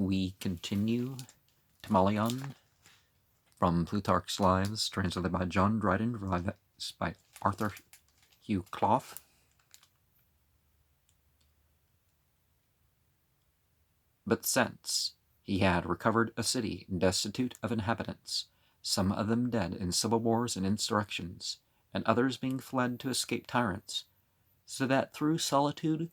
We continue Timoleon from Plutarch's Lives, translated by John Dryden, revised by Arthur Hugh Clough. But since he had recovered a city destitute of inhabitants, some of them dead in civil wars and insurrections, and others being fled to escape tyrants, so that through solitude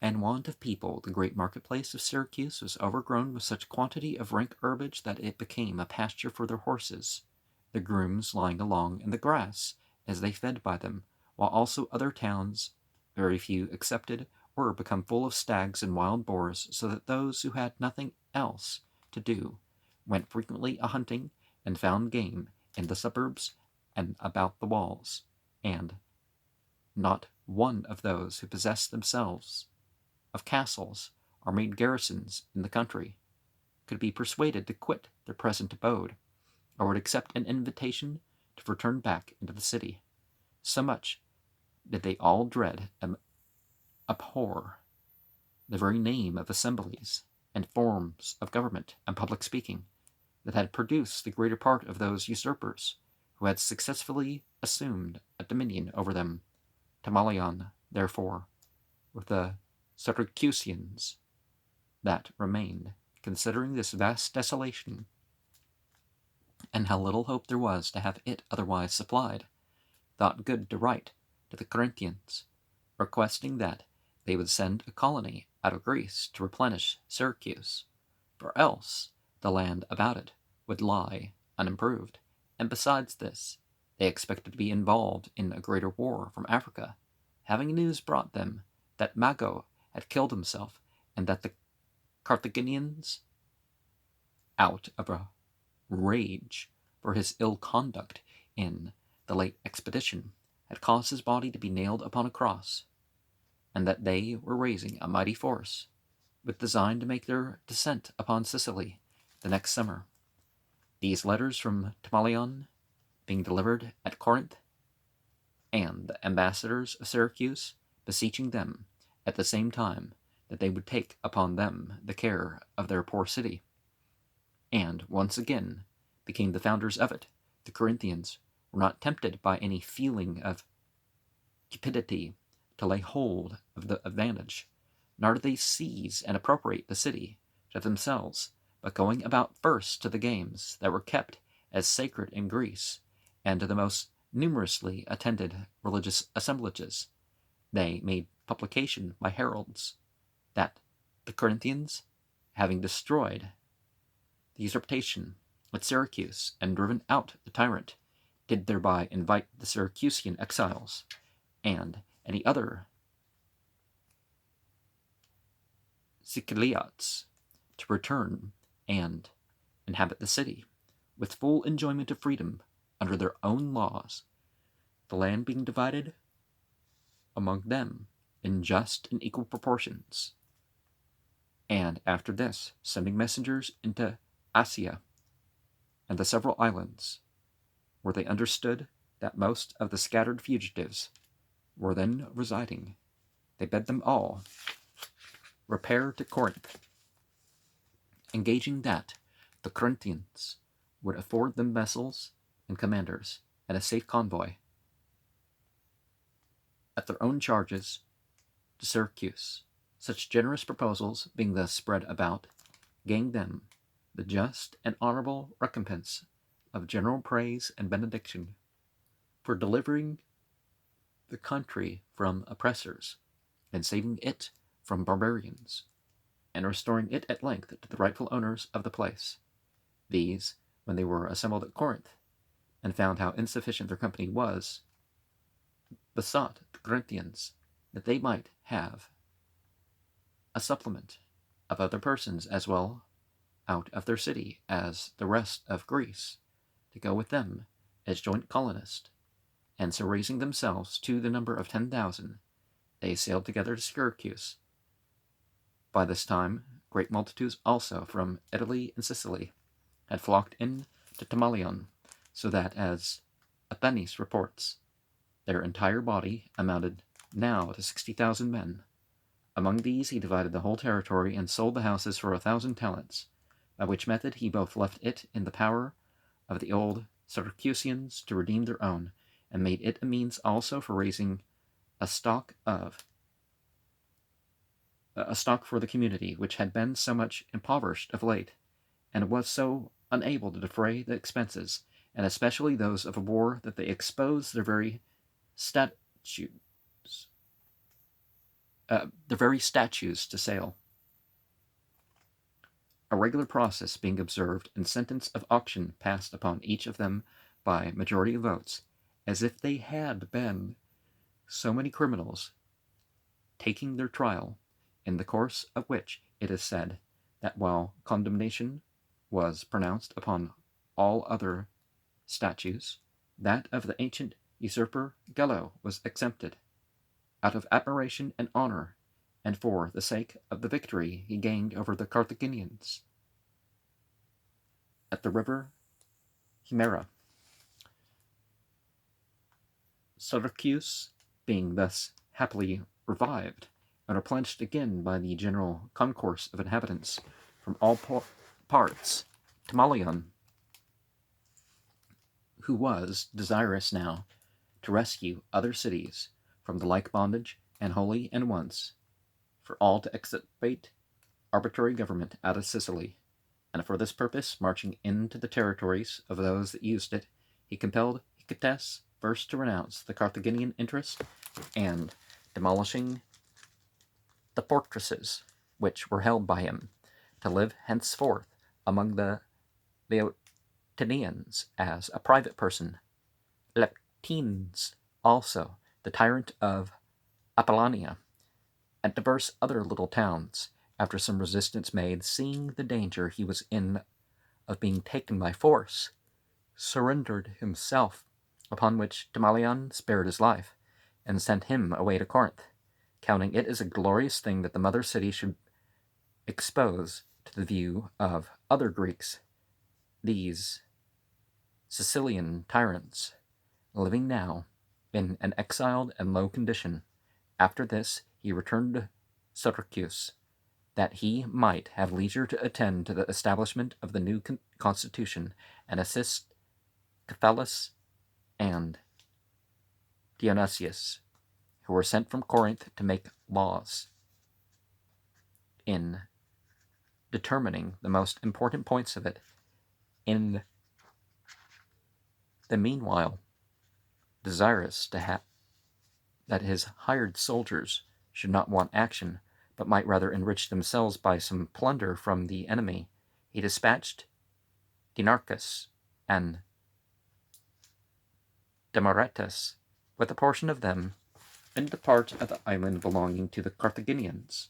and want of people the great marketplace of Syracuse was overgrown with such quantity of rank herbage that it became a pasture for their horses, the grooms lying along in the grass as they fed by them, while also other towns, very few excepted, were become full of stags and wild boars, so that those who had nothing else to do went frequently a-hunting and found game in the suburbs and about the walls, and not one of those who possessed themselves of castles or made garrisons in the country could be persuaded to quit their present abode, or would accept an invitation to return back into the city. So much did they all dread and abhor the very name of assemblies and forms of government and public speaking that had produced the greater part of those usurpers who had successfully assumed a dominion over them. Timoleon, therefore, with the Syracusians that remained, considering this vast desolation, and how little hope there was to have it otherwise supplied, thought good to write to the Corinthians, requesting that they would send a colony out of Greece to replenish Syracuse, for else the land about it would lie unimproved, and besides this, they expected to be involved in a greater war from Africa, having news brought them that Mago had killed himself, and that the Carthaginians, out of a rage for his ill conduct in the late expedition, had caused his body to be nailed upon a cross, and that they were raising a mighty force, with design to make their descent upon Sicily the next summer. These letters from Timoleon being delivered at Corinth, and the ambassadors of Syracuse beseeching them at the same time that they would take upon them the care of their poor city, and once again became the founders of it, the Corinthians were not tempted by any feeling of cupidity to lay hold of the advantage, nor did they seize and appropriate the city to themselves, but going about first to the games that were kept as sacred in Greece, and to the most numerously attended religious assemblages, they made publication by heralds that the Corinthians, having destroyed the usurpation at Syracuse and driven out the tyrant, did thereby invite the Syracusian exiles and any other Siciliots to return and inhabit the city, with full enjoyment of freedom under their own laws, the land being divided among them in just and equal proportions. And after this, sending messengers into Asia and the several islands, where they understood that most of the scattered fugitives were then residing, they bid them all repair to Corinth, engaging that the Corinthians would afford them vessels and commanders and a safe convoy at their own charges to Syracuse. Such generous proposals being thus spread about, gained them the just and honorable recompense of general praise and benediction for delivering the country from oppressors, and saving it from barbarians, and restoring it at length to the rightful owners of the place. These, when they were assembled at Corinth, and found how insufficient their company was, besought the Corinthians that they might have a supplement of other persons as well out of their city as the rest of Greece, to go with them as joint colonists, and so raising themselves to the number of 10,000, they sailed together to Syracuse. By this time, great multitudes also from Italy and Sicily had flocked in to Timoleon, so that, as Athenes reports, their entire body amounted now to 60,000 men, Among these he divided the whole territory and sold the houses for 1,000 talents, by which method he both left it in the power of the old Syracusians to redeem their own, and made it a means also for raising a stock for the community, which had been so much impoverished of late, and was so unable to defray the expenses, and especially those of a war, that they exposed their very statues to sale. A regular process being observed, and sentence of auction passed upon each of them by majority of votes, as if they had been so many criminals taking their trial, in the course of which it is said that while condemnation was pronounced upon all other statues, that of the ancient usurper Gallo was exempted, out of admiration and honor, and for the sake of the victory he gained over the Carthaginians at the river Himera. Syracuse, being thus happily revived, and replenished again by the general concourse of inhabitants from all parts, Timoleon, who was desirous now to rescue other cities from the like bondage, and wholly and once for all to extirpate arbitrary government out of Sicily, and for this purpose, marching into the territories of those that used it, he compelled Hicetas first to renounce the Carthaginian interest, and, demolishing the fortresses which were held by him, to live henceforth among the Leontinians as a private person. Leptines also, the tyrant of Apollonia, and divers other little towns, after some resistance made, seeing the danger he was in of being taken by force, surrendered himself, upon which Timoleon spared his life, and sent him away to Corinth, counting it as a glorious thing that the mother city should expose to the view of other Greeks these Sicilian tyrants, living now in an exiled and low condition. After this he returned to Syracuse, that he might have leisure to attend to the establishment of the new constitution, and assist Cathalus and Dionysius, who were sent from Corinth to make laws in determining the most important points of it. In the meanwhile, desirous that his hired soldiers should not want action, but might rather enrich themselves by some plunder from the enemy, he dispatched Dinarchus and Demaratus with a portion of them into the part of the island belonging to the Carthaginians,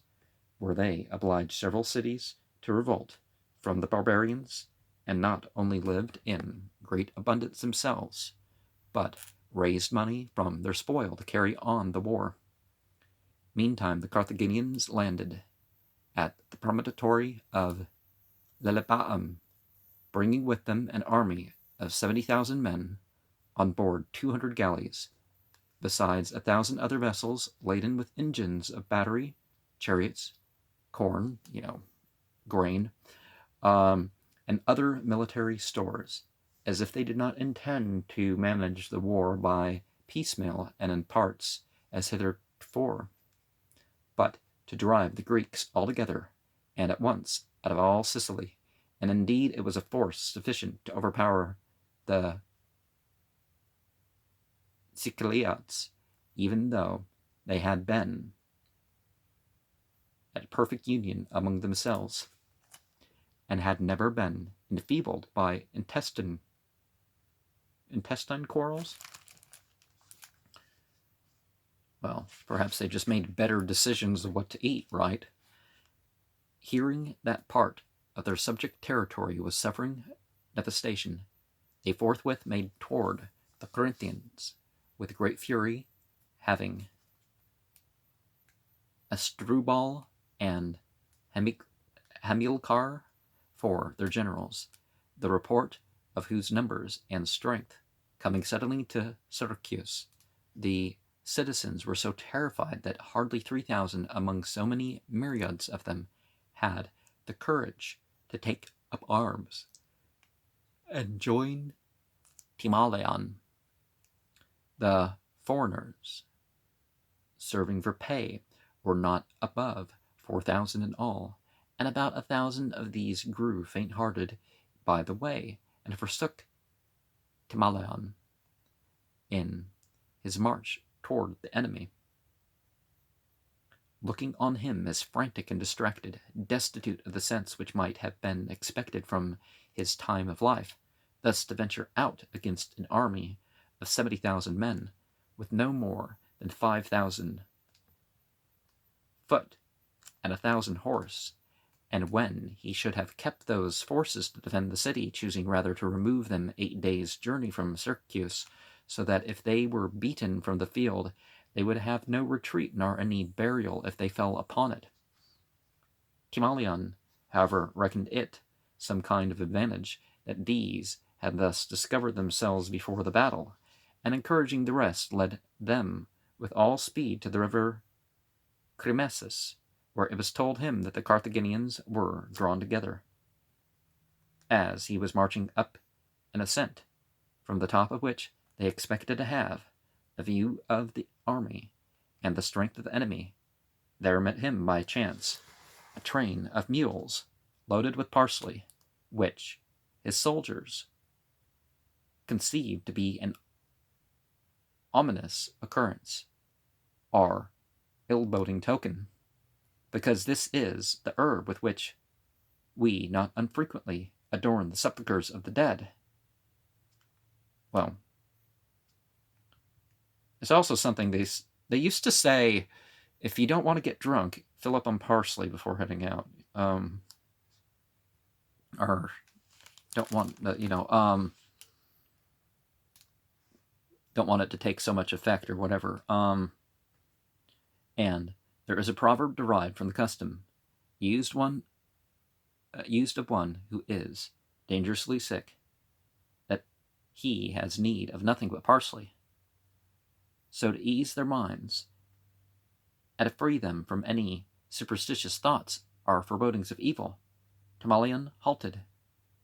where they obliged several cities to revolt from the barbarians, and not only lived in great abundance themselves, but raised money from their spoil to carry on the war. Meantime the Carthaginians landed at the promontory of Lelipaum, bringing with them an army of 70,000 men, on board 200 galleys, besides 1,000 other vessels laden with engines of battery, chariots, corn, grain, and other military stores, as if they did not intend to manage the war by piecemeal and in parts as hitherto, but to drive the Greeks altogether and at once out of all Sicily. And indeed it was a force sufficient to overpower the Siciliats, even though they had been at perfect union among themselves, and had never been enfeebled by intestine quarrels. Well, perhaps they just made better decisions of what to eat, right? Hearing that part of their subject territory was suffering devastation, they forthwith made toward the Corinthians with great fury, having Asdrubal and Hamilcar for their generals, the report of whose numbers and strength, coming suddenly to Syracuse, the citizens were so terrified that hardly 3,000 among so many myriads of them had the courage to take up arms and join Timoleon. The foreigners serving for pay were not above 4,000 in all, and about 1,000 of these grew faint-hearted by the way, and forsook Timoleon in his march toward the enemy, looking on him as frantic and distracted, destitute of the sense which might have been expected from his time of life, thus to venture out against an army of 70,000 men, with no more than 5,000 foot and 1,000 horse, and when he should have kept those forces to defend the city, choosing rather to remove them 8 days' journey from Syracuse, so that if they were beaten from the field, they would have no retreat nor any burial if they fell upon it. Timoleon, however, reckoned it some kind of advantage that these had thus discovered themselves before the battle, and encouraging the rest, led them with all speed to the river Crimesus, where it was told him that the Carthaginians were drawn together. As he was marching up an ascent, from the top of which they expected to have a view of the army and the strength of the enemy, there met him by chance a train of mules loaded with parsley, which his soldiers conceived to be an ominous occurrence, or ill-boding token, because this is the herb with which we not unfrequently adorn the sepulchres of the dead. Well, it's also something they used to say, if you don't want to get drunk, fill up on parsley before heading out. Or don't want don't want it to take so much effect or whatever. And there is a proverb derived from the custom, used of one who is dangerously sick, that he has need of nothing but parsley. So to ease their minds, and to free them from any superstitious thoughts or forebodings of evil, Timoleon halted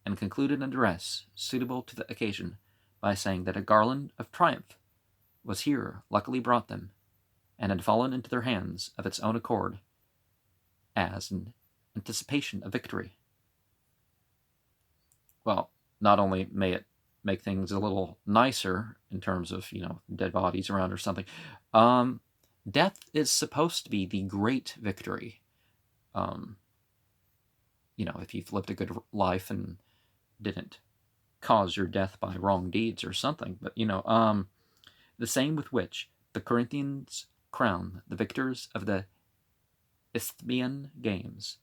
and concluded an address suitable to the occasion by saying that a garland of triumph was here luckily brought them, and had fallen into their hands of its own accord, as an anticipation of victory. Well, not only may it make things a little nicer in terms of, dead bodies around or something, death is supposed to be the great victory. If you've lived a good life and didn't cause your death by wrong deeds or something, but, the same with which the Corinthians crown the victors of the Isthmian games,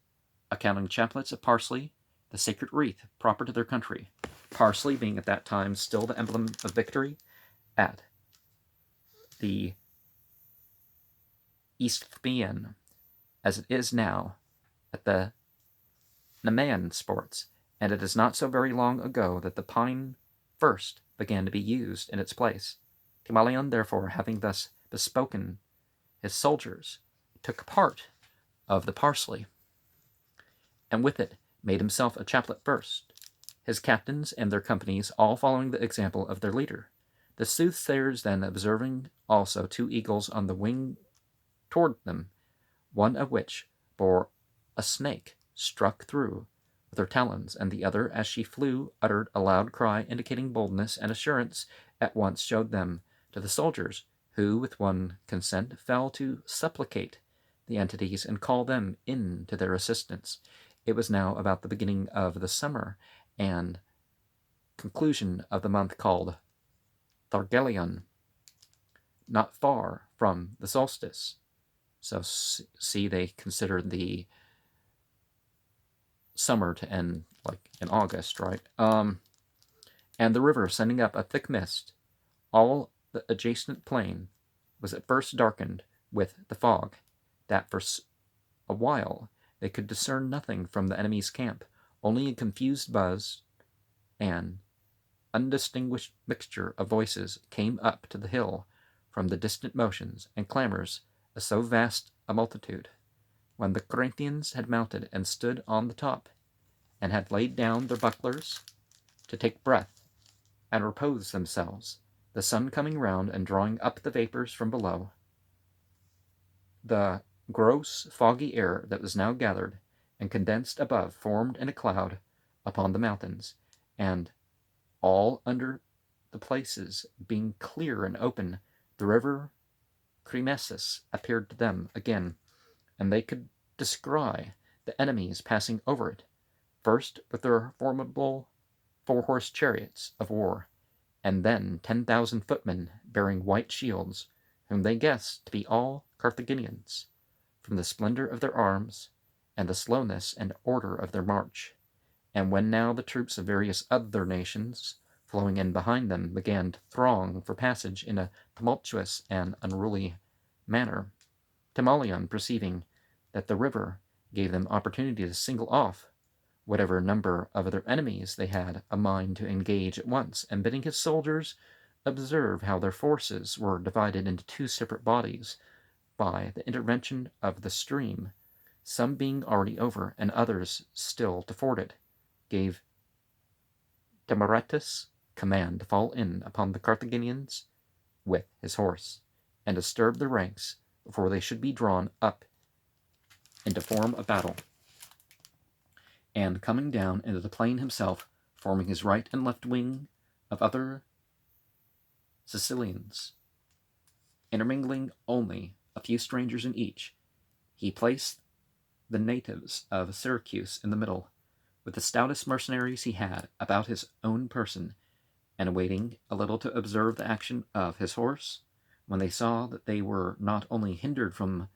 accounting chaplets of parsley the sacred wreath proper to their country, parsley being at that time still the emblem of victory at the Isthmian, as it is now at the Nemean sports, and it is not so very long ago that the pine first began to be used in its place. Timoleon, therefore, having thus bespoken his soldiers, took part of the parsley, and with it made himself a chaplet first, his captains and their companies all following the example of their leader. The soothsayers then observing also 2 eagles on the wing toward them, one of which bore a snake struck through with her talons, and the other, as she flew, uttered a loud cry indicating boldness and assurance, at once showed them to the soldiers, who, with one consent, fell to supplicate the entities and call them in to their assistance. It was now about the beginning of the summer, and conclusion of the month called Thargelion, not far from the solstice. So see, they considered the summer to end like in August, right? And the river sending up a thick mist, all the adjacent plain was at first darkened with the fog, that for a while they could discern nothing from the enemy's camp, only a confused buzz and undistinguished mixture of voices came up to the hill from the distant motions and clamours of so vast a multitude. When the Corinthians had mounted and stood on the top, and had laid down their bucklers to take breath and repose themselves, the sun coming round and drawing up the vapours from below, the gross foggy air that was now gathered and condensed above formed in a cloud upon the mountains, and all under the places being clear and open, the river Cremesus appeared to them again, and they could descry the enemies passing over it, first with their formidable 4-horse chariots of war, and then 10,000 footmen bearing white shields, whom they guessed to be all Carthaginians, from the splendor of their arms, and the slowness and order of their march. And when now the troops of various other nations, flowing in behind them, began to throng for passage in a tumultuous and unruly manner, Timoleon, perceiving that the river gave them opportunity to single off whatever number of their enemies they had a mind to engage at once, and bidding his soldiers observe how their forces were divided into 2 separate bodies by the intervention of the stream, some being already over, and others still to ford it, gave Demaratus command to fall in upon the Carthaginians with his horse, and disturb the ranks before they should be drawn up into form of battle. And coming down into the plain himself, forming his right and left wing of other Sicilians, intermingling only a few strangers in each, he placed the natives of Syracuse in the middle, with the stoutest mercenaries he had about his own person, and waiting a little to observe the action of his horse, when they saw that they were not only hindered from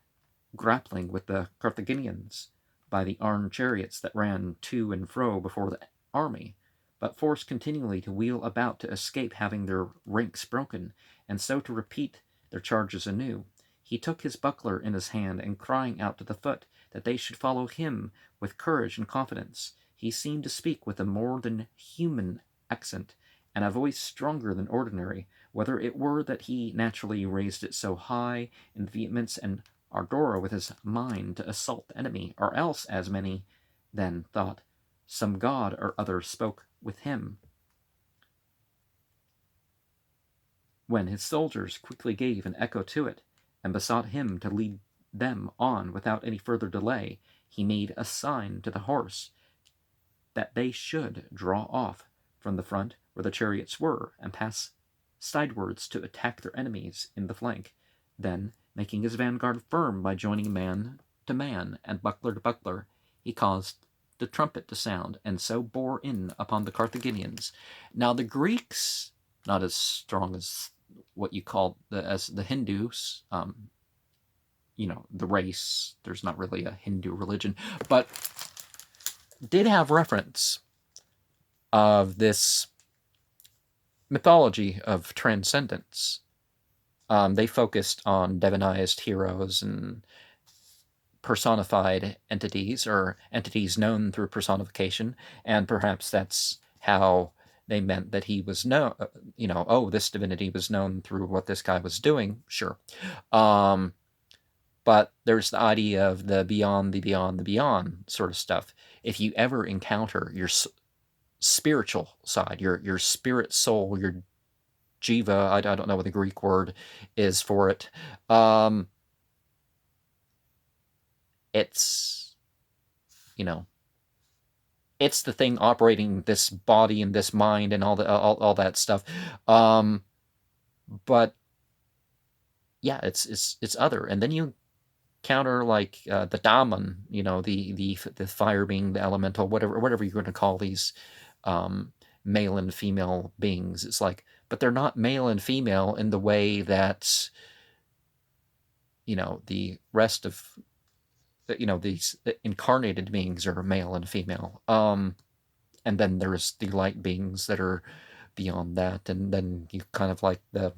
grappling with the Carthaginians by the armed chariots that ran to and fro before the army, but forced continually to wheel about to escape having their ranks broken, and so to repeat their charges anew, he took his buckler in his hand, and crying out to the foot that they should follow him with courage and confidence, he seemed to speak with a more than human accent, and a voice stronger than ordinary, whether it were that he naturally raised it so high in vehemence and ardor with his mind to assault the enemy, or else, as many then thought, some god or other spoke with him. When his soldiers quickly gave an echo to it, and besought him to lead them on without any further delay, he made a sign to the horse that they should draw off from the front where the chariots were, and pass sidewards to attack their enemies in the flank. Then, making his vanguard firm by joining man to man and buckler to buckler, he caused the trumpet to sound, and so bore in upon the Carthaginians. Now the Greeks, not as strong as what you call as the Hindus, the race, there's not really a Hindu religion, but did have reference of this mythology of transcendence. They focused on divinized heroes and personified entities, or entities known through personification, and perhaps that's how they meant that he was known, this divinity was known through what this guy was doing, sure. But there's the idea of the beyond, the beyond, the beyond sort of stuff. If you ever encounter your spiritual side, your spirit soul, your jiva, I don't know what the Greek word is for it, it's, it's the thing operating this body and this mind and all that stuff. But yeah, it's other. And then you counter like the daemon, the fire being the elemental, whatever you're going to call these male and female beings. It's like, but they're not male and female in the way that the rest of these incarnated beings are male and female. And then there's the light beings that are beyond that, and then you kind of like the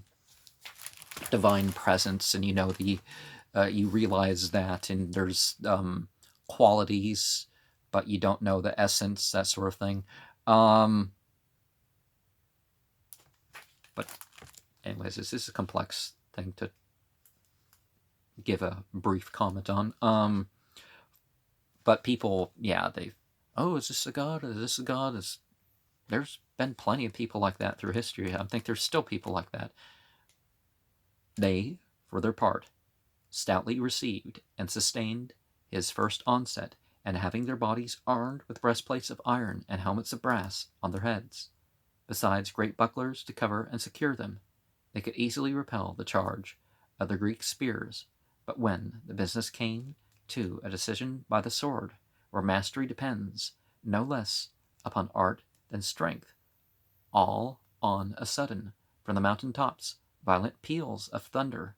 divine presence, and you realize that, and there's qualities, but you don't know the essence, that sort of thing. But anyways, this is a complex thing to give a brief comment on. But people, yeah, is this a god? Is this a god? There's been plenty of people like that through history. I think there's still people like that. They, for their part, stoutly received and sustained his first onset, and having their bodies armed with breastplates of iron and helmets of brass on their heads, besides great bucklers to cover and secure them, they could easily repel the charge of the Greek spears. But when the business came to a decision by the sword, where mastery depends no less upon art than strength, all on a sudden, from the mountain tops, violent peals of thunder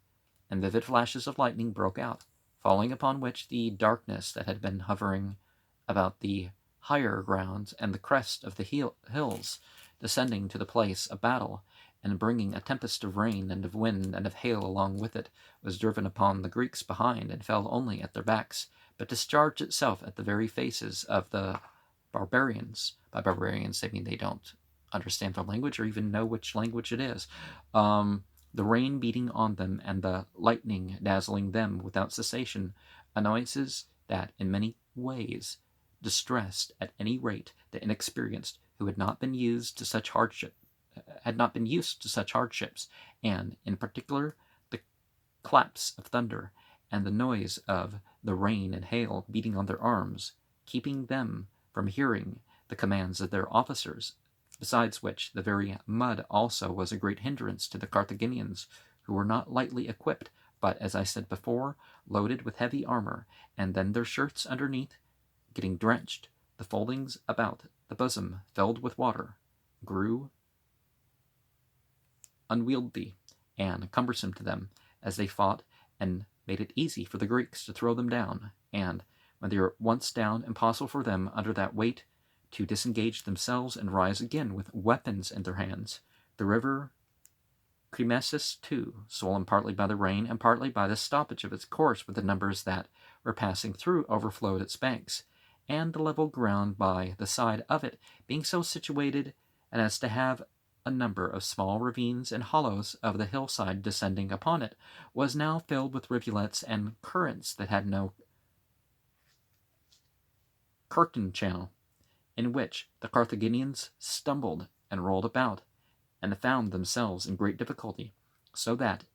and vivid flashes of lightning broke out, falling upon which the darkness that had been hovering about the higher grounds and the crest of the hills, descending to the place of battle, and bringing a tempest of rain and of wind and of hail along with it, was driven upon the Greeks behind, and fell only at their backs, but discharged itself at the very faces of the barbarians. By barbarians, they mean they don't understand their language or even know which language it is. The rain beating on them and the lightning dazzling them without cessation, annoyances that in many ways distressed at any rate the inexperienced who had not been used to such hardships, and in particular the claps of thunder and the noise of the rain and hail beating on their arms, keeping them from hearing the commands of their officers. Besides which, the very mud also was a great hindrance to the Carthaginians, who were not lightly equipped, but, as I said before, loaded with heavy armor, and then their shirts underneath, getting drenched, the foldings about the bosom filled with water, grew unwieldy and cumbersome to them as they fought, and made it easy for the Greeks to throw them down, and, when they were once down, impossible for them, under that weight, to disengage themselves and rise again with weapons in their hands. The river Cremesis, too, swollen partly by the rain and partly by the stoppage of its course with the numbers that were passing through, overflowed its banks, and the level ground by the side of it being so situated as to have a number of small ravines and hollows of the hillside descending upon it, was now filled with rivulets and currents that had no curtain channel, in which the Carthaginians stumbled and rolled about, and found themselves in great difficulty, so that,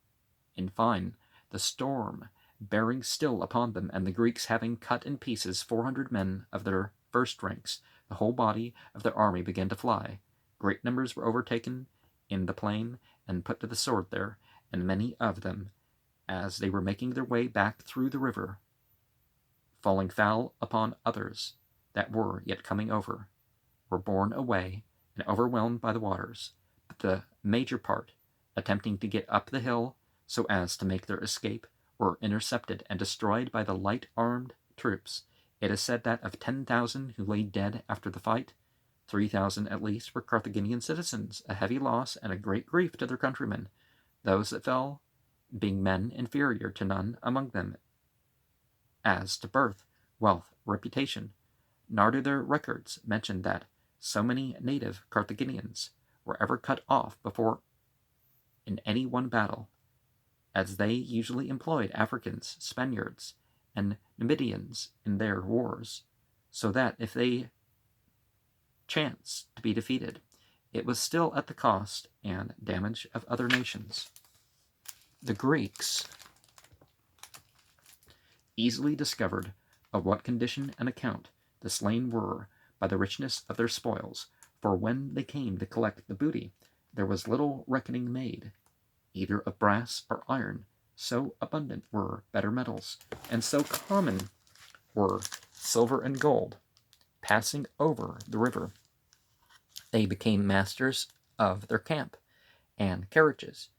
in fine, the storm bearing still upon them, and the Greeks having cut in pieces 400 men of their first ranks, the whole body of their army began to fly. Great numbers were overtaken in the plain and put to the sword there, and many of them, as they were making their way back through the river, falling foul upon others that were yet coming over, were borne away and overwhelmed by the waters, but the major part, attempting to get up the hill so as to make their escape, were intercepted and destroyed by the light-armed troops. It is said that of 10,000 who lay dead after the fight, 3,000 at least were Carthaginian citizens, a heavy loss and a great grief to their countrymen, those that fell being men inferior to none among them as to birth, wealth, reputation, nor do their records mention that so many native Carthaginians were ever cut off before in any one battle, as they usually employed Africans, Spaniards, and Numidians in their wars, so that if they chanced to be defeated, it was still at the cost and damage of other nations. The Greeks easily discovered of what condition and account the slain were by the richness of their spoils, for when they came to collect the booty, there was little reckoning made, either of brass or iron, so abundant were better metals, and so common were silver and gold. Passing over the river, they became masters of their camp and carriages.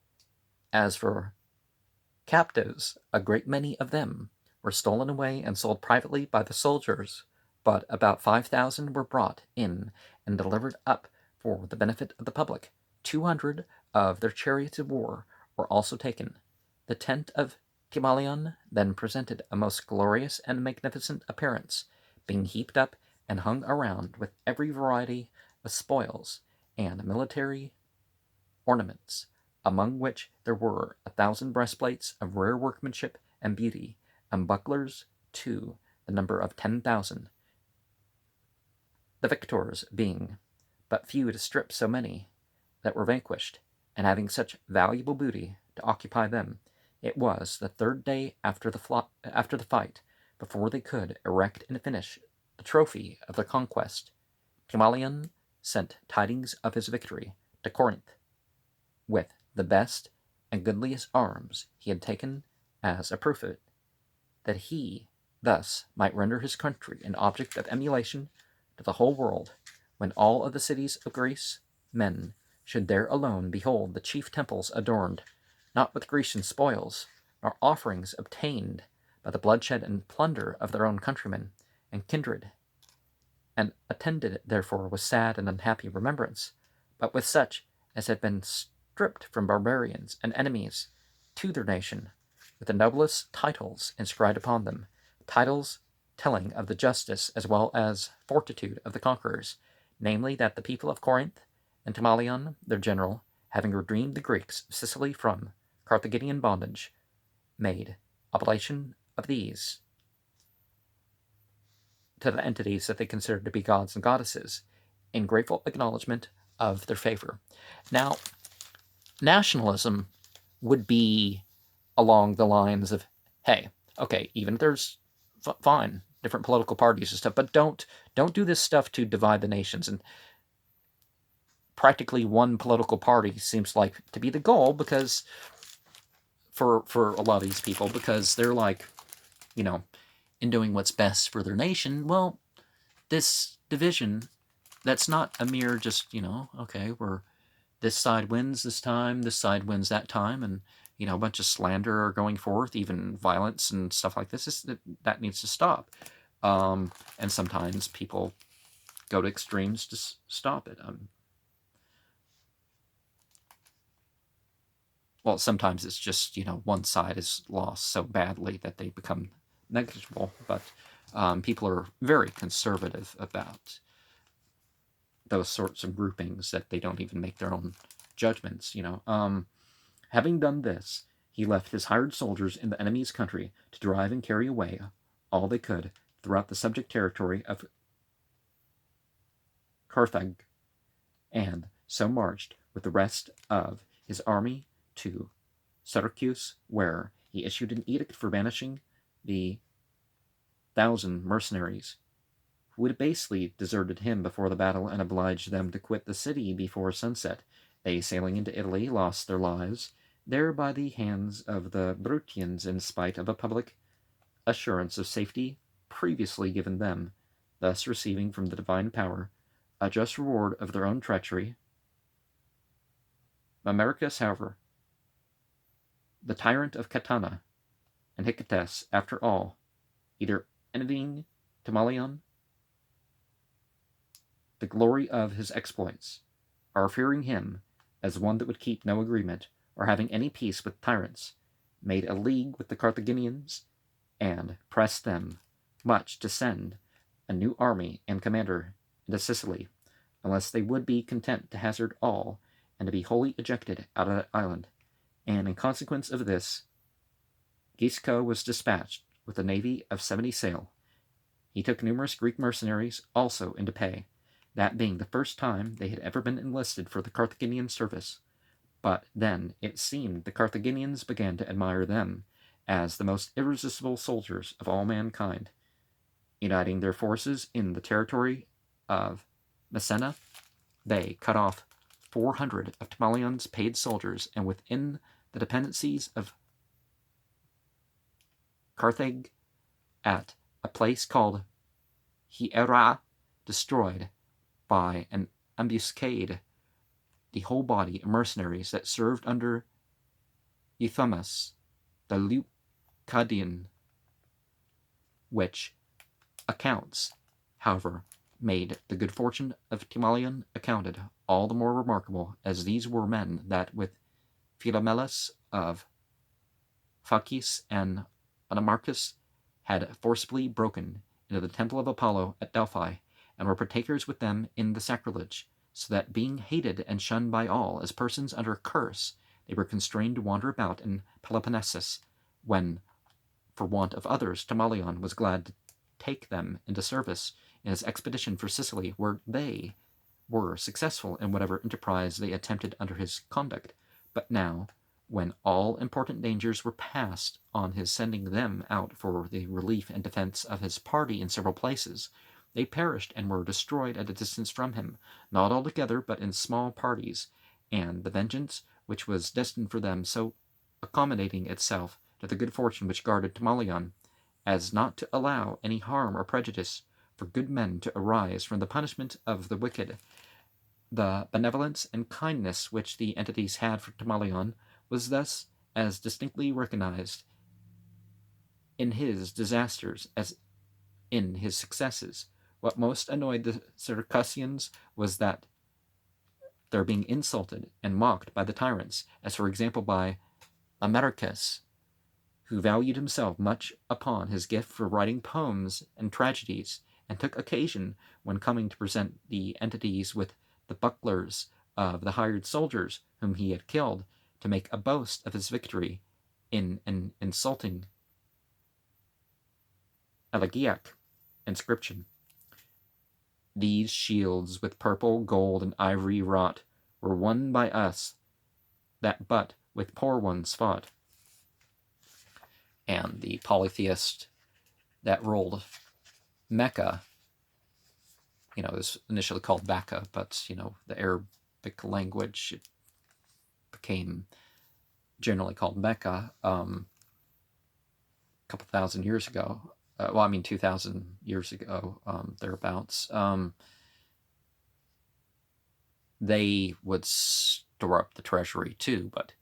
As for captives, a great many of them were stolen away and sold privately by the soldiers, but about 5,000 were brought in and delivered up for the benefit of the public. 200 of their chariots of war were also taken. The tent of Timoleon then presented a most glorious and magnificent appearance, being heaped up and hung around with every variety of spoils and military ornaments, among which there were 1,000 breastplates of rare workmanship and beauty, and bucklers to the number of 10,000. The victors being but few to strip so many that were vanquished, and having such valuable booty to occupy them, it was the third day after the fight before they could erect and finish the trophy of their conquest. Timoleon sent tidings of his victory to Corinth, with the best and goodliest arms he had taken as a proof of it, that he thus might render his country an object of emulation to the whole world, when all of the cities of Greece men should there alone behold the chief temples adorned, not with Grecian spoils, nor offerings obtained by the bloodshed and plunder of their own countrymen and kindred, and attended therefore with sad and unhappy remembrance, but with such as had been stripped from barbarians and enemies to their nation, with the noblest titles inscribed upon them, titles telling of the justice as well as fortitude of the conquerors, namely that the people of Corinth and Timoleon, their general, having redeemed the Greeks of Sicily from Carthaginian bondage, made oblation of these to the entities that they considered to be gods and goddesses, in grateful acknowledgement of their favor. Now, nationalism would be along the lines of, hey, okay, even if there's fine different political parties and stuff, but don't do this stuff to divide the nations. And practically one political party seems like to be the goal, because for a lot of these people, because they're like, in doing what's best for their nation. Well, this division, that's not a mere just, okay, we're this side wins this time, this side wins that time, and a bunch of slander are going forth, even violence and stuff like this. That needs to stop. And sometimes people go to extremes to stop it. Well, sometimes it's just, one side is lost so badly that they become negligible, but people are very conservative about those sorts of groupings, that they don't even make their own judgments, Having done this, he left his hired soldiers in the enemy's country to drive and carry away all they could throughout the subject territory of Carthage, and so marched with the rest of his army to Syracuse, where he issued an edict for banishing the 1,000 mercenaries who had basically deserted him before the battle and obliged them to quit the city before sunset. They, sailing into Italy, lost their lives there by the hands of the Bruttians, in spite of a public assurance of safety previously given them, thus receiving from the divine power a just reward of their own treachery. Mamericus, however, the tyrant of Catana, and Hicetas, after all, either envying Timoleon the glory of his exploits, or fearing him as one that would keep no agreement, or having any peace with tyrants, made a league with the Carthaginians, and pressed them much to send a new army and commander into Sicily, unless they would be content to hazard all, and to be wholly ejected out of that island. And in consequence of this, Gisco was dispatched with a navy of 70 sail. He took numerous Greek mercenaries also into pay, that being the first time they had ever been enlisted for the Carthaginian service. But then it seemed the Carthaginians began to admire them as the most irresistible soldiers of all mankind. Uniting their forces in the territory of Messina, they cut off 400 of Timoleon's paid soldiers, and within the dependencies of Carthage, at a place called Hiera, destroyed by an ambuscade the whole body of mercenaries that served under Euthymus the Leucadian, which accounts, however, made the good fortune of Timoleon accounted all the more remarkable, as these were men that with Philomelus of Phacis and Anamarchus had forcibly broken into the temple of Apollo at Delphi, and were partakers with them in the sacrilege, so that being hated and shunned by all as persons under curse, they were constrained to wander about in Peloponnesus, when, for want of others, Timoleon was glad to take them into service in his expedition for Sicily, where they were successful in whatever enterprise they attempted under his conduct. But now, when all important dangers were past on his sending them out for the relief and defense of his party in several places, they perished and were destroyed at a distance from him, not altogether, but in small parties, and the vengeance which was destined for them so accommodating itself to the good fortune which guarded Timoleon, as not to allow any harm or prejudice for good men to arise from the punishment of the wicked. The benevolence and kindness which the entities had for Timoleon was thus as distinctly recognized in his disasters as in his successes. What most annoyed the Circassians was that their being insulted and mocked by the tyrants, as for example by Amaricus, who valued himself much upon his gift for writing poems and tragedies, and took occasion, when coming to present the entities with the bucklers of the hired soldiers whom he had killed, to make a boast of his victory in an insulting elegiac inscription. These shields, with purple, gold, and ivory wrought, were won by us, that but with poor ones fought. And the polytheist that ruled Mecca, it was initially called Bacca, but, the Arabic language, it became generally called Mecca a couple thousand years ago. 2,000 years ago, thereabouts. They would store up the treasury too, but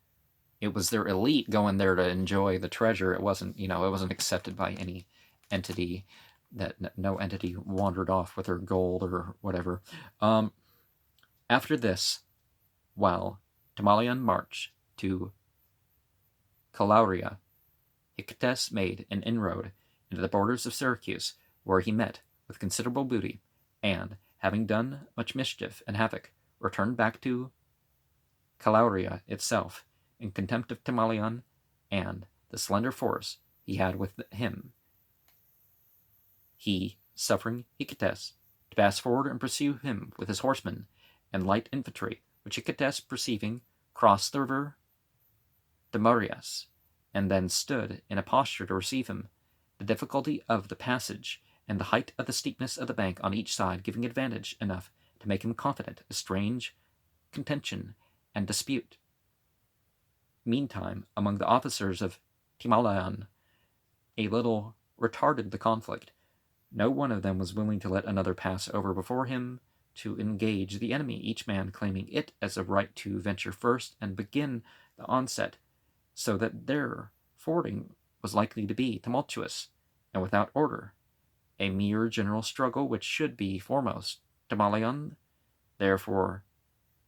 it was their elite going there to enjoy the treasure. It wasn't, it wasn't accepted by any entity. That no entity wandered off with her gold or whatever. After this, while Timoleon marched to Calauria, Hicetas made an inroad into the borders of Syracuse, where he met with considerable booty, and, having done much mischief and havoc, returned back to Calauria itself, in contempt of Timoleon and the slender force he had with him. He, suffering Hicetas to pass forward and pursue him with his horsemen and light infantry, which Hicetas, perceiving, crossed the river Demarias, and then stood in a posture to receive him, the difficulty of the passage and the height of the steepness of the bank on each side giving advantage enough to make him confident a strange contention and dispute. Meantime, among the officers of Timoleon, a little retarded the conflict. No one of them was willing to let another pass over before him to engage the enemy, each man claiming it as a right to venture first and begin the onset, so that their fording was likely to be tumultuous and without order, a mere general struggle which should be foremost. Timoleon, therefore,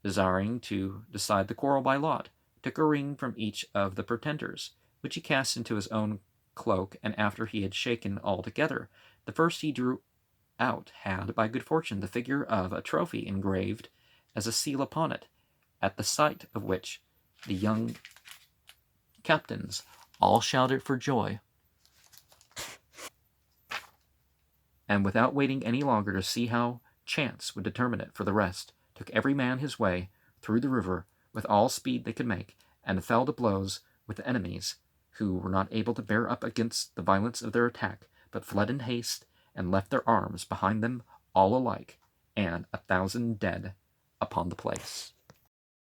desiring to decide the quarrel by lot, took a ring from each of the pretenders, which he cast into his own cloak, and after he had shaken all together, the first he drew out had, by good fortune, the figure of a trophy engraved as a seal upon it, at the sight of which the young captains all shouted for joy, and without waiting any longer to see how chance would determine it for the rest, took every man his way through the river with all speed they could make, and fell to blows with the enemies, who were not able to bear up against the violence of their attack, but fled in haste, and left their arms behind them all alike, and 1,000 dead upon the place.